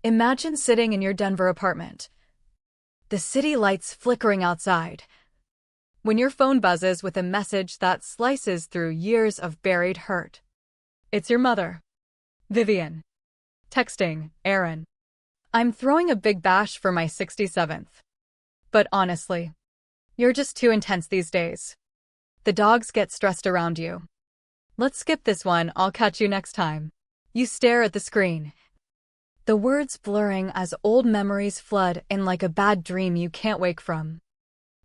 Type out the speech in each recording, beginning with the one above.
Imagine sitting in your Denver apartment, the city lights flickering outside, when your phone buzzes with a message that slices through years of buried hurt. It's your mother, Vivian, texting, Aaron, "I'm throwing a big bash for my 67th. But honestly, you're just too intense these days. The dogs get stressed around you. Let's skip this one, I'll catch you next time." You stare at the screen, the words blurring as old memories flood in like a bad dream you can't wake from.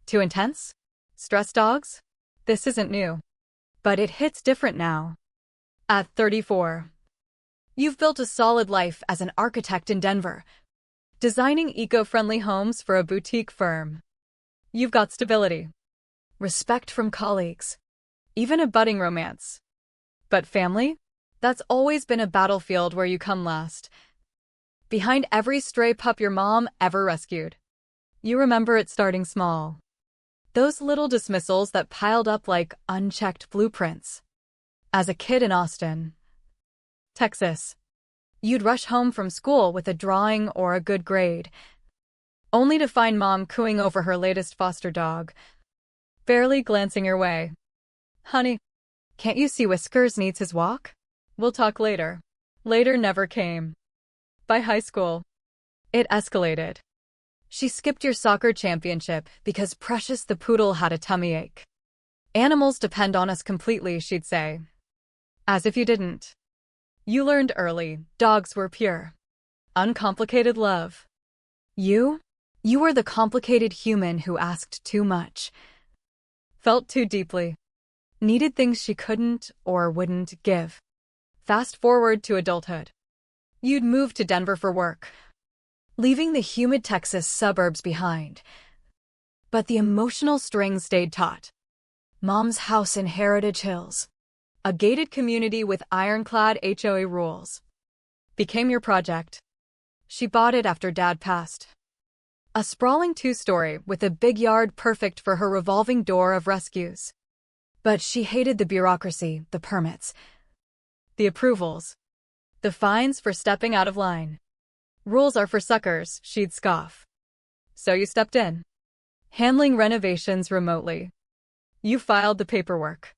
Too intense? Stress dogs? This isn't new. But it hits different now. At 34, you've built a solid life as an architect in Denver, designing eco-friendly homes for a boutique firm. You've got stability, respect from colleagues, even a budding romance. But family? That's always been a battlefield where you come last. Behind every stray pup your mom ever rescued. You remember it starting small. Those little dismissals that piled up like unchecked blueprints. As a kid in Austin, Texas, you'd rush home from school with a drawing or a good grade, only to find mom cooing over her latest foster dog, barely glancing your way. "Honey, can't you see Whiskers needs his walk? We'll talk later." Later never came. By high school, it escalated. She skipped your soccer championship because Precious the poodle had a tummy ache. "Animals depend on us completely," she'd say. As if you didn't. You learned early, dogs were pure, uncomplicated love. You were the complicated human who asked too much, felt too deeply, needed things she couldn't or wouldn't give. Fast forward to adulthood. You'd moved to Denver for work, leaving the humid Texas suburbs behind. But the emotional string stayed taut. Mom's house in Heritage Hills, a gated community with ironclad HOA rules, became your project. She bought it after Dad passed. A sprawling two-story with a big yard perfect for her revolving door of rescues. But she hated the bureaucracy, the permits, the approvals, the fines for stepping out of line. "Rules are for suckers," she'd scoff. So you stepped in, handling renovations remotely. You filed the paperwork,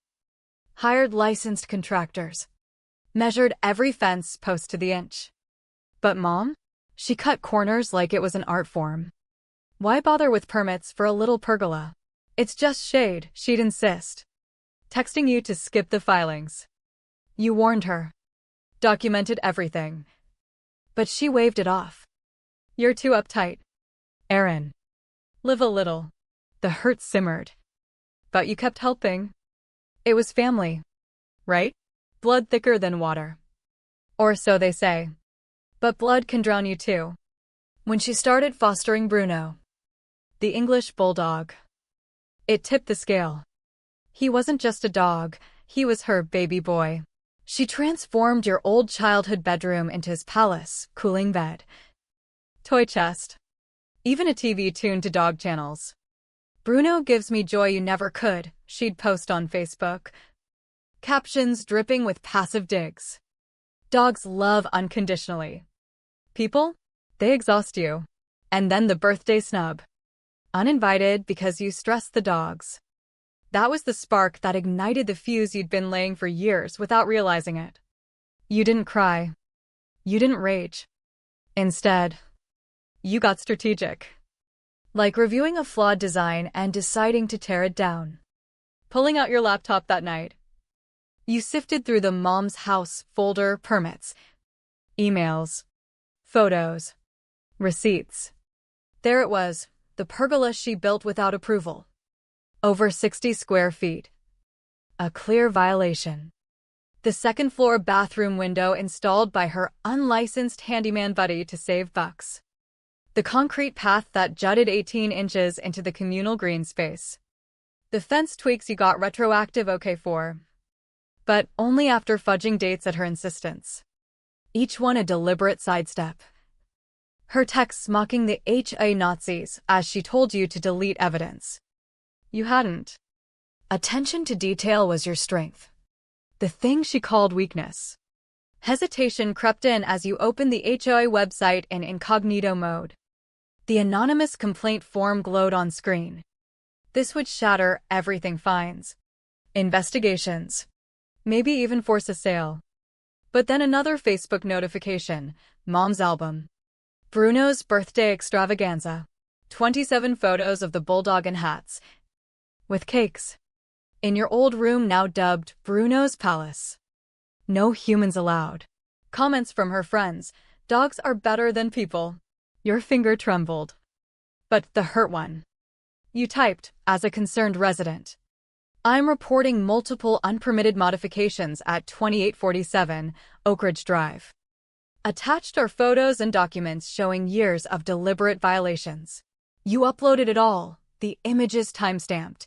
hired licensed contractors, measured every fence post to the inch. But Mom? She cut corners like it was an art form. Why bother with permits for a little pergola? It's just shade, she'd insist, texting you to skip the filings. You warned her, documented everything. But she waved it off. "You're too uptight, Aaron. Live a little." The hurt simmered. But you kept helping. It was family, right? Blood thicker than water. Or so they say. But blood can drown you too. When she started fostering Bruno, the English bulldog, it tipped the scale. He wasn't just a dog, he was her baby boy. She transformed your old childhood bedroom into his palace, cooling bed, toy chest, even a TV tuned to dog channels. "Bruno gives me joy you never could," she'd post on Facebook. Captions dripping with passive digs. Dogs love unconditionally. People? They exhaust you. And then the birthday snub. Uninvited because you stressed the dogs. That was the spark that ignited the fuse you'd been laying for years without realizing it. You didn't cry. You didn't rage. Instead, you got strategic. Like reviewing a flawed design and deciding to tear it down. Pulling out your laptop that night. You sifted through the mom's house folder, permits, emails, photos, receipts. There it was, the pergola she built without approval. Over 60 square feet. A clear violation. The second-floor bathroom window installed by her unlicensed handyman buddy to save bucks. The concrete path that jutted 18 inches into the communal green space. The fence tweaks you got retroactive okay for. But only after fudging dates at her insistence. Each one a deliberate sidestep. Her texts mocking the HA Nazis as she told you to delete evidence. You hadn't. Attention to detail was your strength. The thing she called weakness. Hesitation crept in as you opened the HOA website in incognito mode. The anonymous complaint form glowed on screen. This would shatter everything: fines, investigations, maybe even force a sale. But then another Facebook notification: Mom's album. Bruno's birthday extravaganza. 27 photos of the bulldog in hats, with cakes. In your old room now dubbed Bruno's Palace. No humans allowed. Comments from her friends: dogs are better than people. Your finger trembled. But the hurt one. You typed, as a concerned resident: I'm reporting multiple unpermitted modifications at 2847 Oak Ridge Drive. Attached are photos and documents showing years of deliberate violations. You uploaded it all, the images timestamped.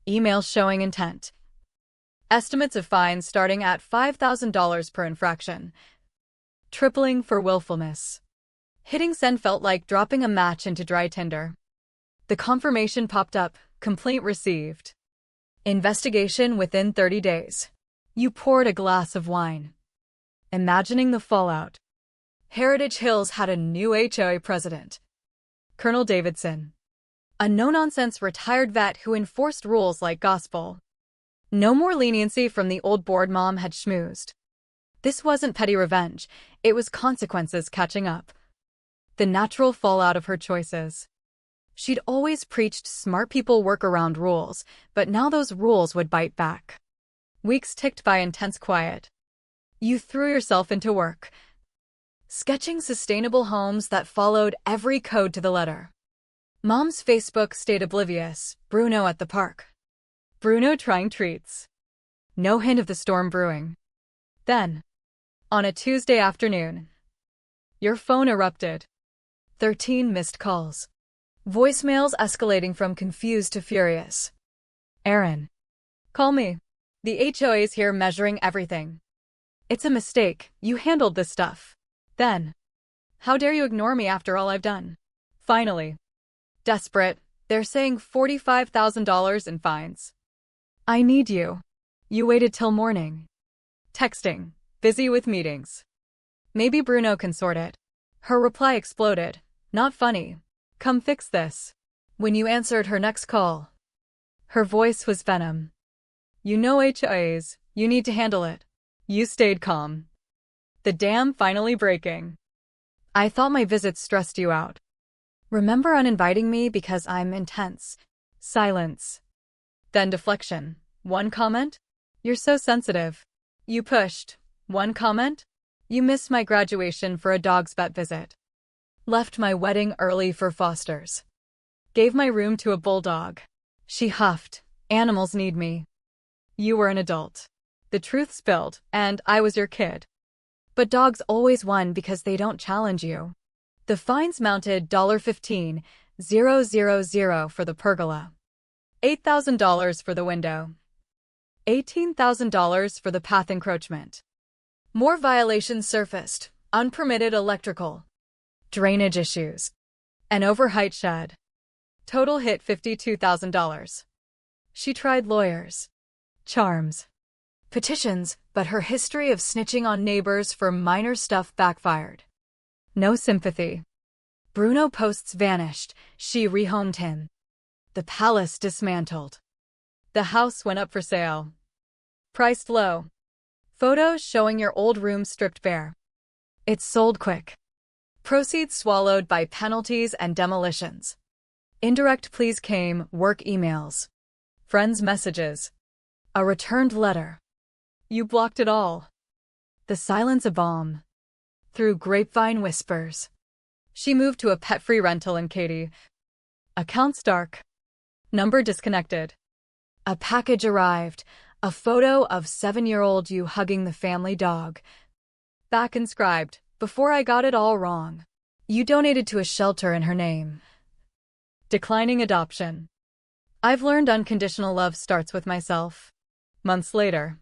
Emails showing intent. Estimates of fines starting at $5,000 per infraction. Tripling for willfulness. Hitting send felt like dropping a match into dry tinder. The confirmation popped up: complaint received. Investigation within 30 days. You poured a glass of wine, imagining the fallout. Heritage Hills had a new HOA president, Colonel Davidson. A no-nonsense retired vet who enforced rules like gospel. No more leniency from the old board mom had schmoozed. This wasn't petty revenge, it was consequences catching up. The natural fallout of her choices. She'd always preached smart people work around rules, but now those rules would bite back. Weeks ticked by intense quiet. You threw yourself into work, sketching sustainable homes that followed every code to the letter. Mom's Facebook stayed oblivious: Bruno at the park. Bruno trying treats. No hint of the storm brewing. Then, on a Tuesday afternoon, your phone erupted. 13 missed calls. Voicemails escalating from confused to furious. Aaron. Call me. The HOA's here measuring everything. It's a mistake. You handled this stuff. Then. How dare you ignore me after all I've done? Finally. Desperate. They're saying $45,000 in fines. I need you. You waited till morning. Texting. Busy with meetings. Maybe Bruno can sort it. Her reply exploded. Not funny. Come fix this. When you answered her next call, her voice was venom. You know HOAs, you need to handle it. You stayed calm. The dam finally breaking. I thought my visits stressed you out. Remember uninviting me because I'm intense. Silence. Then deflection. One comment? You're so sensitive. You pushed. One comment? You missed my graduation for a dog's vet visit. Left my wedding early for Foster's. Gave my room to a bulldog. She huffed. Animals need me. You were an adult. The truth spilled, and I was your kid. But dogs always won because they don't challenge you. The fines mounted $15,000 for the pergola, $8,000 for the window, $18,000 for the path encroachment. More violations surfaced: unpermitted electrical, drainage issues, an overheight shed. Total hit $52,000. She tried lawyers, charms, petitions, but her history of snitching on neighbors for minor stuff backfired. No sympathy. Bruno posts vanished. She rehomed him. The palace dismantled. The house went up for sale. Priced low. Photos showing your old room stripped bare. It sold quick. Proceeds swallowed by penalties and demolitions. Indirect pleas came: work emails, friends' messages, a returned letter. You blocked it all. The silence a balm. Through grapevine whispers. She moved to a pet-free rental in Katy. Accounts dark. Number disconnected. A package arrived. A photo of 7-year-old you hugging the family dog. Back inscribed: before I got it all wrong. You donated to a shelter in her name. Declining adoption. I've learned unconditional love starts with myself. Months later.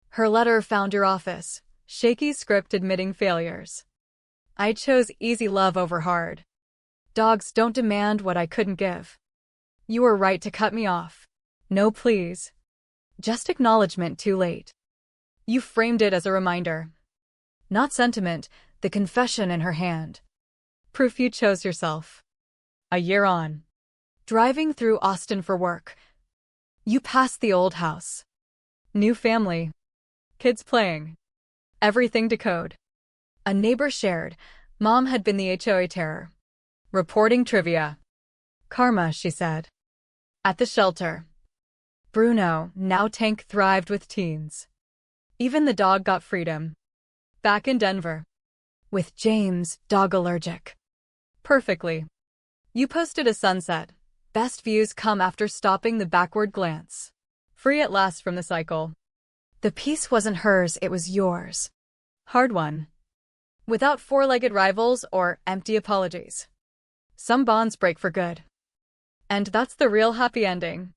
Her letter found your office. Shaky script admitting failures. I chose easy love over hard. Dogs don't demand what I couldn't give. You were right to cut me off. No please. Just acknowledgement too late. You framed it as a reminder. Not sentiment, the confession in her hand. Proof you chose yourself. A year on. Driving through Austin for work. You pass the old house. New family. Kids playing. Everything to code. A neighbor shared. Mom had been the HOA terror. Reporting trivia. Karma, she said. At the shelter. Bruno, now Tank, thrived with teens. Even the dog got freedom. Back in Denver. With James, dog allergic. Perfectly. You posted a sunset. Best views come after stopping the backward glance. Free at last from the cycle. The peace wasn't hers, it was yours. Hard won. Without four-legged rivals or empty apologies. Some bonds break for good. And that's the real happy ending.